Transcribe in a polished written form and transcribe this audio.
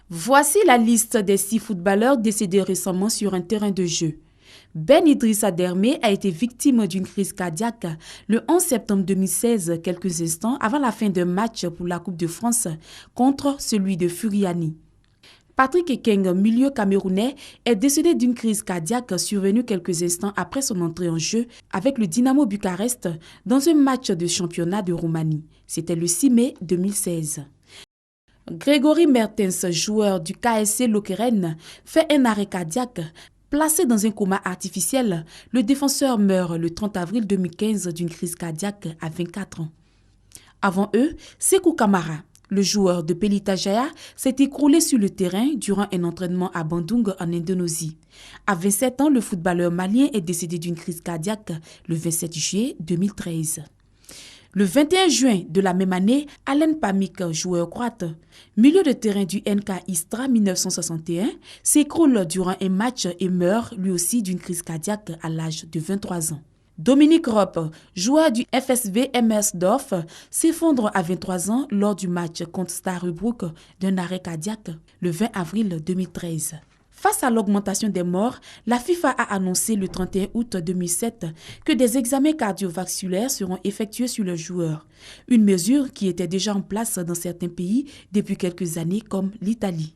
Voici la liste des 6 footballeurs décédés récemment sur un terrain de jeu. Ben Idrissa Dermé a été victime d'une crise cardiaque le 11 septembre 2016, quelques instants avant la fin d'un match pour la Coupe de France contre celui de Furiani. Patrick Ekeng, milieu camerounais, est décédé d'une crise cardiaque survenue quelques instants après son entrée en jeu avec le Dynamo Bucarest dans un match de championnat de Roumanie. C'était le 6 mai 2016. Grégory Mertens, joueur du KSC Lokeren, fait un arrêt cardiaque. Placé dans un coma artificiel, le défenseur meurt le 30 avril 2015 d'une crise cardiaque à 24 ans. Avant eux, Sékou Camara, le joueur de Pelita Jaya, s'est écroulé sur le terrain durant un entraînement à Bandung en Indonésie. À 27 ans, le footballeur malien est décédé d'une crise cardiaque le 27 juillet 2013. Le 21 juin de la même année, Alen Pamik, joueur croate, milieu de terrain du NK Istra 1961, s'écroule durant un match et meurt lui aussi d'une crise cardiaque à l'âge de 23 ans. Dominique Ropp, joueur du FSV Emmersdorf, s'effondre à 23 ans lors du match contre Starrebroek d'un arrêt cardiaque le 20 avril 2013. Face à l'augmentation des morts, la FIFA a annoncé le 31 août 2007 que des examens cardiovasculaires seront effectués sur le joueur, une mesure qui était déjà en place dans certains pays depuis quelques années comme l'Italie.